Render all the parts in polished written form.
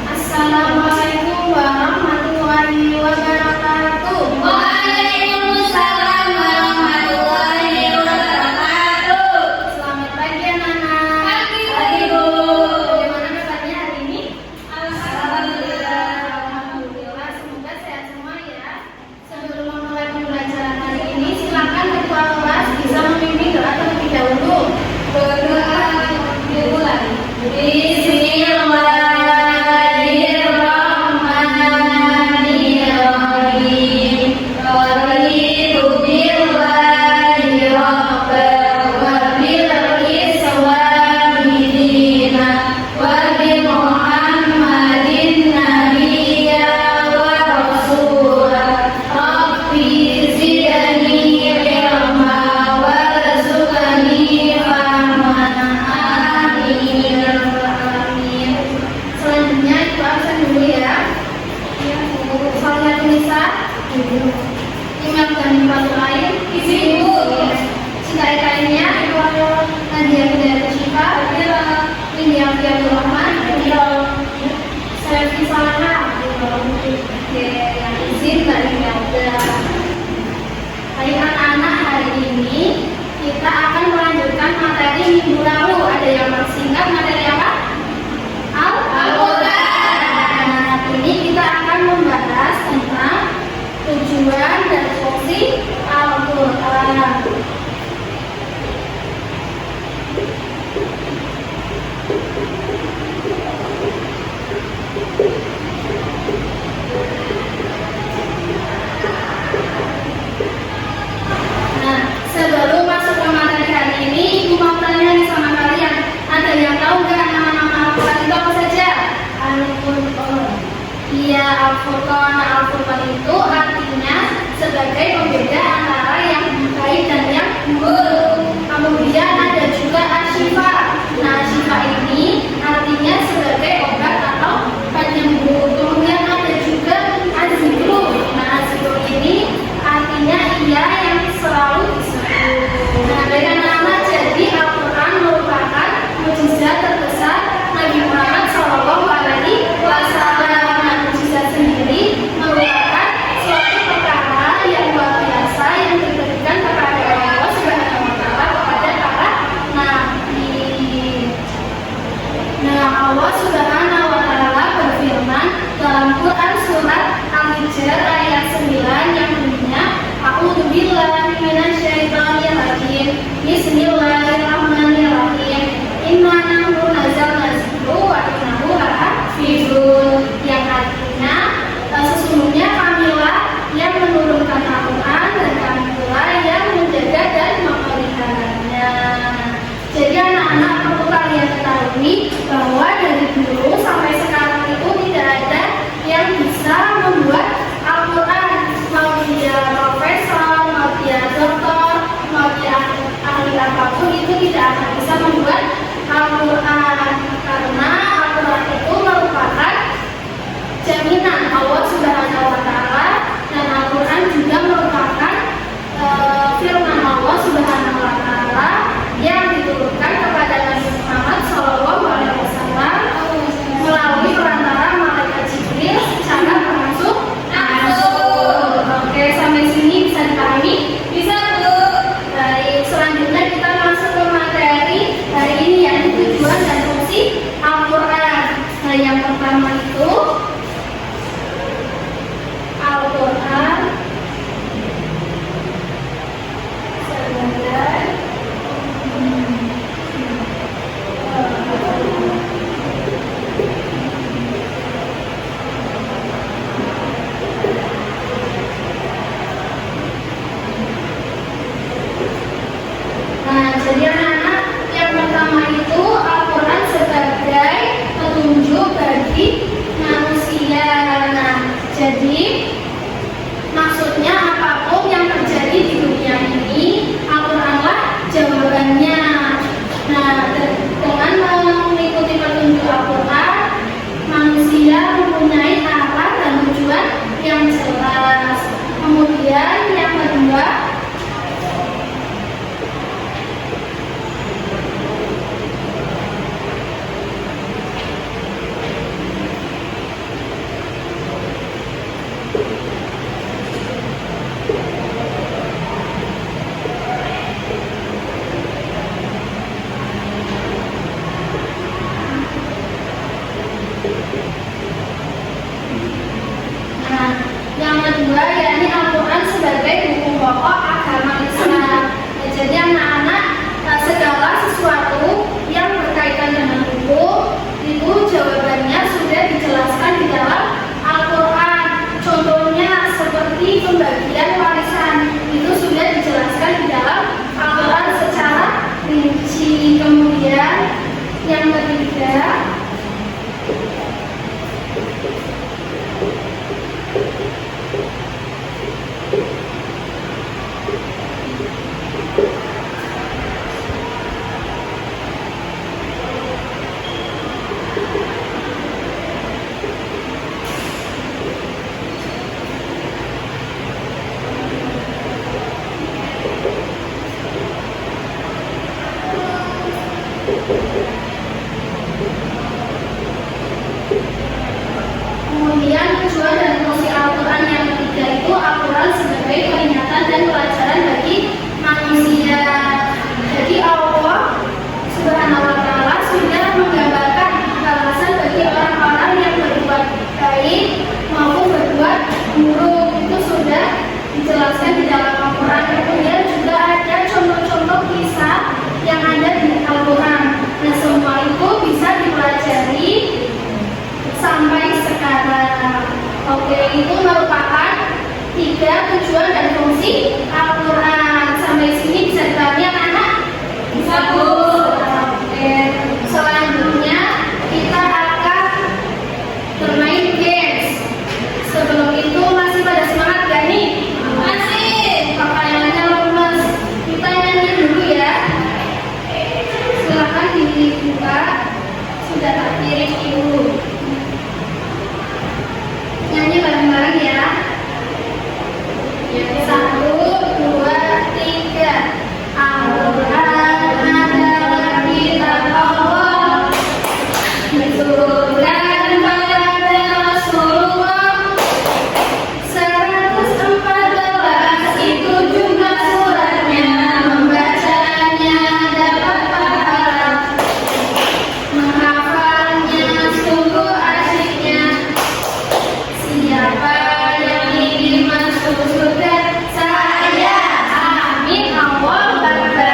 Assalamualaikum warahmatullahi wabarakatuh. Waalaikumsalam warahmatullahi wabarakatuh. Selamat pagi anak-anak. Pagi, Bu. Bagaimana kabarnya hari ini? Alhamdulillah. Alhamdulillah, semoga sehat semua ya. Sebelum memulai pembelajaran hari ini, silakan ketua kelas bisa memimpin doa terlebih dahulu. Berdoa dimulai. Bismillahirrahmanirrahim. Raditu billahi rabban wa bil Islami dinan wa bi Muhammadin nabiyya wa rasulah. Rabbi zidni ilma warzuqni fahman. Amin. Amin. Selanjutnya itu absen dulu ya. Soalnya tulisan, email dan batu lain, isi ibu, singkat kainnya, Nadia Hidayat Syifa, India Abdul Rahman, saya Fisana, yang izin dari Melda. Baik anak-anak, hari ini kita akan melanjutkan materi minggu lalu. Ada yang bersingkat materi apa? Al-Quran. Hari ini kita akan membahas tentang tujuan dan fungsi Al-Quran. Nah, sebelum masuk ke materi hari ini, Ibu mau tanya nih sama kalian. Ada yang tahu nggak nama-nama Al-Quran itu apa saja? Al-Quran. Iya, Al-Furqan. Al-Furqan itu artinya sebagai pembeda antara yang baik dan yang buruk. Kemudian ada juga Asyifa. Nah, Asyifa ini artinya sebagai obat atau penyembuh. Kemudian ada juga Az-Zikru. Nah, Az-Zikru ini artinya ia yang selalu disebut. Nah, dari anak-anak, jadi Al-Quran merupakan mukjizat terbesar Nabi Muhammad SAW. Nah, mukjizat sendiri merupakan suatu perkara yang luar biasa yang diberikan kepada Allah Subhanahu wa Ta'ala kepada para nabi. Nah, Allah Subhanahu wa Ta'ala berfirman dalam Quran surat Al-Hijr ayat 9 yang bunyinya A'udzubillahi minasyaitonir rajim. Bismillahirrahmanirrahim. Inna nahnu nazzalna dzikra wa inna lahu lahafizun. Yang artinya sesungguhnya kamilah yang menurunkan Al-Quran dan kami pula yang menjaga dan memeliharanya. Jadi anak-anak perlu kalian ketahui bahwa dari dulu sampai sekarang itu tidak ada yang bisa membuat Al-Quran. Mau dia profesor, mau dia doktor, mau dia ahli apapun, itu tidak akan bisa membuat Al-Quran. Karena Al-Quran itu merupakan Itu merupakan 3 tujuan dan fungsi Al-Quran. Sampai sini bisa dipahami anak-anak? Bisa, Bu. Oke. Selanjutnya kita akan bermain games. Sebelum itu masih pada semangat gak nih? Masih. Pakaiannya lemes. Kita nyanyi dulu ya. Silakan dibuka. Sudah tak kirim ibu. Nyanyi bareng-bareng ya. 1, 2, 3. Al-Quran adalah kitab Allah, diturunkan pada Rasulullah. 114 itu jumlah suratnya, membacanya dapat pahala, menghafalnya sungguh asyiknya. Siapa yang ingin masuk surga? Saya. Amin. Allah Akbar.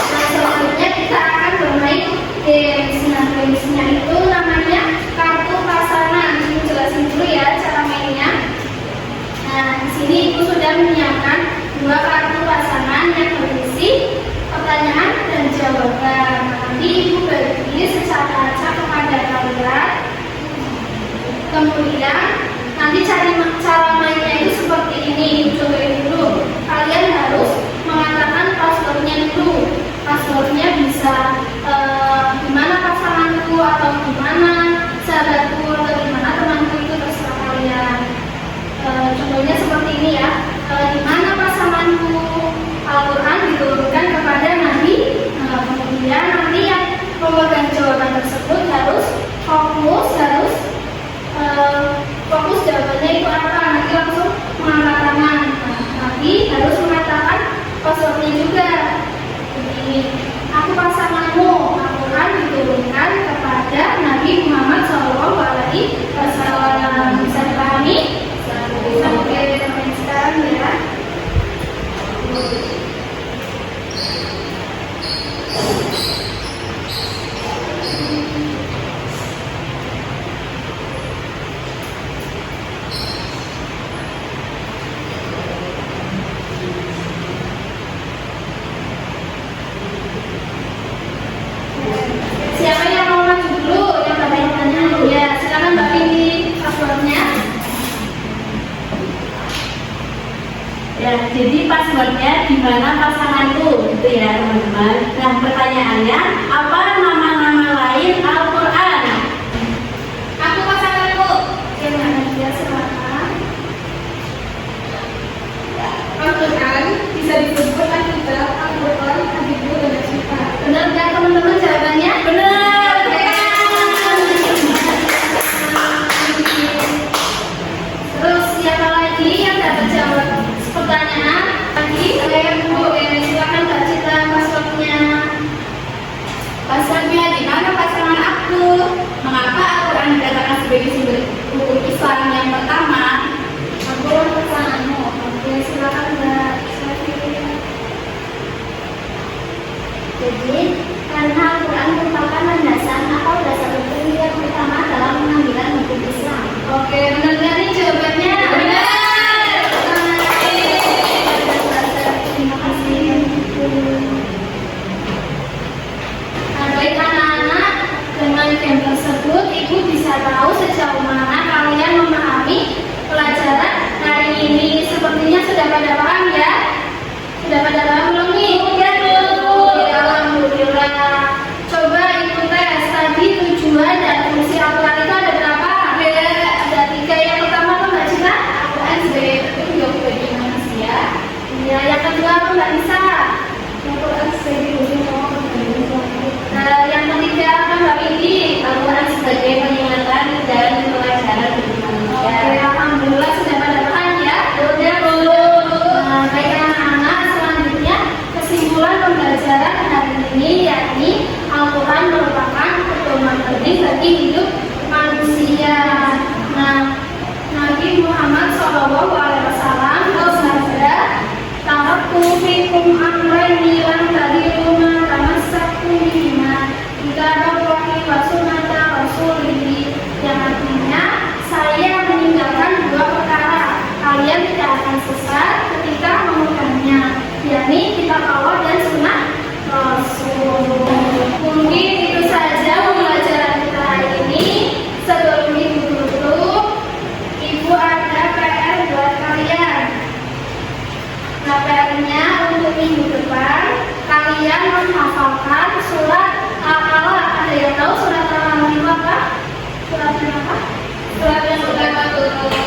Nah, selanjutnya kita akan bermain games. Nah, gamesnya itu namanya kartu pasangan. Ibu jelasin dulu ya cara mainnya. Nah, di sini ibu sudah menyiapkan 2 kartu pasangan yang berisi pertanyaan dan jawaban. Nanti ibu bagi secara acak kepada kalian. Kemudian nanti cara mainnya itu seperti ini. Cobain dulu. Kalian harus mengatakan passwordnya dulu. Passwordnya bisa gimana pasanganku atau gimana sahabatku atau gimana temanku, itu terserah kalian. Contohnya seperti ini ya. Gimana pasanganku? Al-Quran diturunkan kepada Nabi. Kemudian nanti yang memegang jawaban tersebut harus fokus jawabannya itu apa. Nanti langsung mengangkat tangan. Nanti harus mengatakan passwordnya juga. Begini, aku pasanganmu. Al-Quran diturunkan kepada Nabi Muhammad SAW. Bisa dipahami? Oke, teman sekarang ya. Siapa yang mau maju dulu? Yang tanya ya, silakan Mbak Vindi passwordnya. Ya, jadi passwordnya gimana pasanganku, gitu ya teman-teman. Nah, pertanyaannya, apa nama-nama lain Al-Quran? Aku pasanganku. Yang dia silakan. Al-Quran bisa disebut akibat Al-Quran, Habibu dan Syifa. Benar nggak teman-teman jawabannya? Benar. Terus siapa lagi yang dapat jawab pertanyaan? Lagi saya Bu. Silakan Mbak Citra passwordnya. Passwordnya di mana pasangan aku? Mengapa Al-Quran dikatakan sebagai sumber hukum Islam yang pertama? Aku pasanganmu. Oke, silakan Mbak Safi. Jadi, karena Al-Quran merupakan landasan atau dasar hukum yang pertama dalam pengambilan hukum Islam. Oke, benar nggak nih jawabannya? Benar. Terima kasih. Nah, baik anak-anak, dengan game tersebut ibu bisa tahu sejauh mana kalian memahami pelajaran hari ini. Sepertinya sudah pada paham ya? Sudah pada paham belum nih? Ya, Bu. Ya, alhamdulillah. Coba ibu tes tadi tujuan dan fungsi Al-Quran itu ada berapa? Ada 3. Yang pertama apa Mbak Cina? Al-Quran sebagai petunjuk bagi manusia. Ya, yang kedua apa Mbak Nisa? Al-Quran sebagai hukum Allah Yang ketiga apa Mbak Widi? Al-Quran sebagai peringatan dan pelajaran bagi manusia. Oke, alhamdulillah sudah pada paham ya. Sudah, Bu. Nah, baik anak-anak, selanjutnya kesimpulan pembelajaran hari ini yakni Al-Quran merupakan pedoman penting bagi hidup manusia. Nah, Nabi Muhammad SAW bersabda, "Taraktu fikum amrayni lan tadillu ma tamassaktum bihima, kitaballahi wa sunnata rasulih." Yang menghafalkan surat Al-Alaq. Ada yang tahu surat Al-Alaq itu apa? Surat yang apa? Surat yang pertama turun